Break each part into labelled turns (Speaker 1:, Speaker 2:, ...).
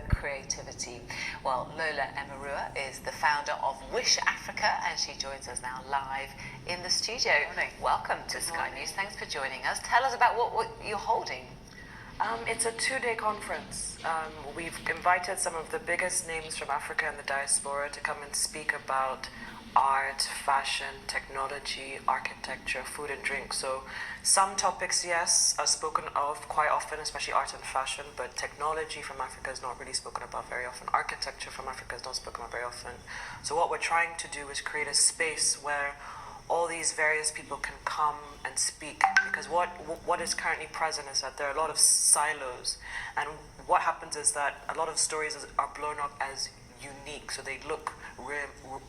Speaker 1: creativity. Well, Lola Emeruwa is the founder of WISH Africa, and she joins us now live in the studio. Welcome to Sky News. Thanks for joining us. Tell us about what you're holding.
Speaker 2: It's a two-day conference. We've invited some of the biggest names from Africa and the diaspora to come and speak about art, fashion, technology, architecture, food and drink. So some topics, yes, are spoken of quite often, especially art and fashion, but technology from Africa is not really spoken about very often. Architecture from Africa is not spoken about very often. So what we're trying to do is create a space where all these various people can come and speak, because what is currently present is that there are a lot of silos, and what happens is that a lot of stories are blown up as unique, so they look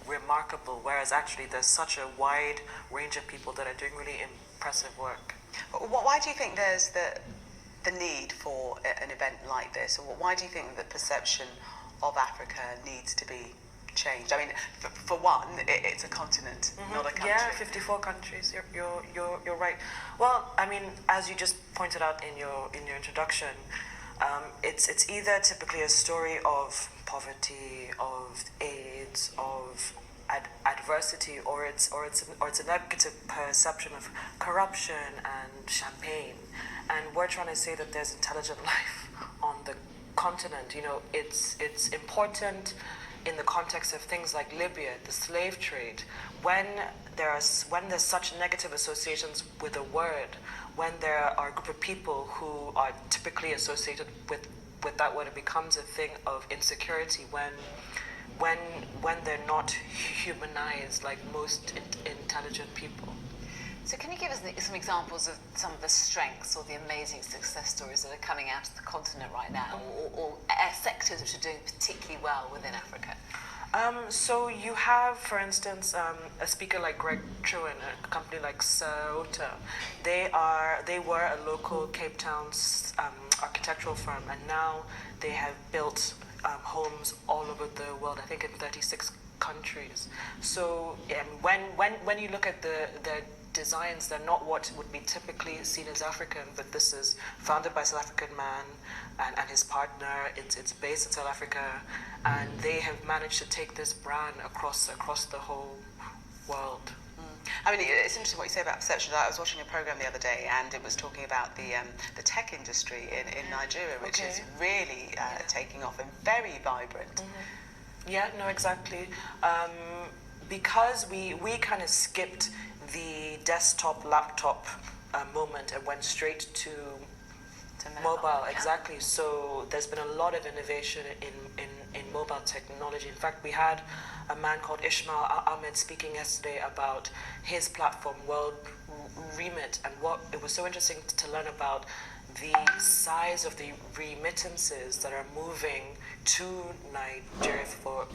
Speaker 2: remarkable, whereas actually there's such a wide range of people that are doing really impressive work.
Speaker 3: Why do you think there's the need for an event like this, or why do you think the perception of Africa needs to be changed? I mean, for one, it's a continent, not a country.
Speaker 2: Yeah, 54 countries. You're right. Well, I mean, as you just pointed out in your introduction, it's either typically a story of poverty, of AIDS, of adversity, or it's a negative perception of corruption and champagne. And we're trying to say that there's intelligent life on the continent. You know, it's important in the context of things like Libya, the slave trade, when there's such negative associations with a word, when there are a group of people who are typically associated with that word, it becomes a thing of insecurity when they're not humanized like most intelligent people.
Speaker 1: So can you give us some examples of some of the strengths or the amazing success stories that are coming out of the continent right now, or sectors which are doing particularly well within Africa?
Speaker 2: So you have, for instance, a speaker like Greg Truin, a company like Sauta. They were a local Cape Town architectural firm, and now they have built homes all over the world, I think in 36 countries. So when you look at the designs, they're not what would be typically seen as African, but this is founded by a South African man and his partner. It's based in South Africa, and they have managed to take this brand across the whole world.
Speaker 3: I mean, it's interesting what you say about perception. I was watching a program the other day, and it was talking about the tech industry in Nigeria, which is really taking off and very vibrant.
Speaker 2: Yeah, no, exactly. Because we kind of skipped the desktop, laptop moment and went straight to mobile. Exactly. So there's been a lot of innovation in mobile technology. In fact, we had a man called Ishmael Ahmed speaking yesterday about his platform, World Remit, and what it was so interesting to learn about the size of the remittances that are moving to Nigeria, for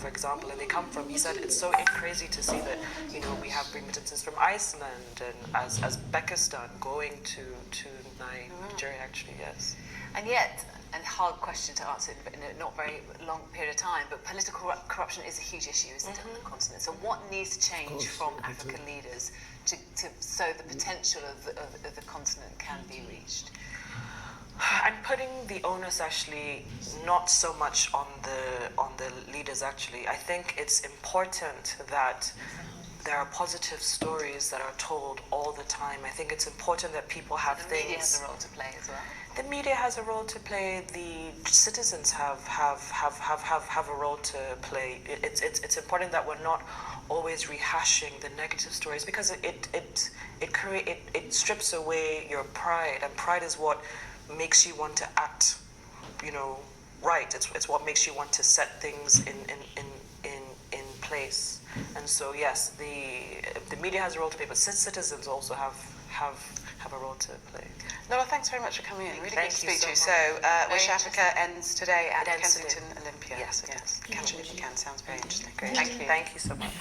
Speaker 2: example, and they come from, he said, it's so crazy to see that, you know, we have remittances from Iceland and Uzbekistan going to Nigeria, actually, yes.
Speaker 1: And yet, and hard question to answer in a not very long period of time, but political corruption is a huge issue, isn't it, on the continent? So what needs to change from African leaders so the potential of the continent can be reached?
Speaker 2: I'm putting the onus actually not so much on the leaders, actually. I think it's important that there are positive stories that are told all the time. I think it's important that people have things.
Speaker 1: The media has a role to play as well.
Speaker 2: The media has a role to play. The citizens have a role to play. It's important that we're not always rehashing the negative stories, because it strips away your pride, and pride is what makes you want to act, you know, right. It's what makes you want to set things in place. And so yes, the media has a role to play, but citizens also have a role to play.
Speaker 3: Nola, thanks very much for coming in. Really good to speak to you.
Speaker 2: So
Speaker 3: WISH Africa ends today at Kensington Olympia.
Speaker 2: Yes, it does.
Speaker 3: Catch it if you can. Sounds very interesting.
Speaker 2: Great.
Speaker 3: Thank you.
Speaker 2: Thank you so much.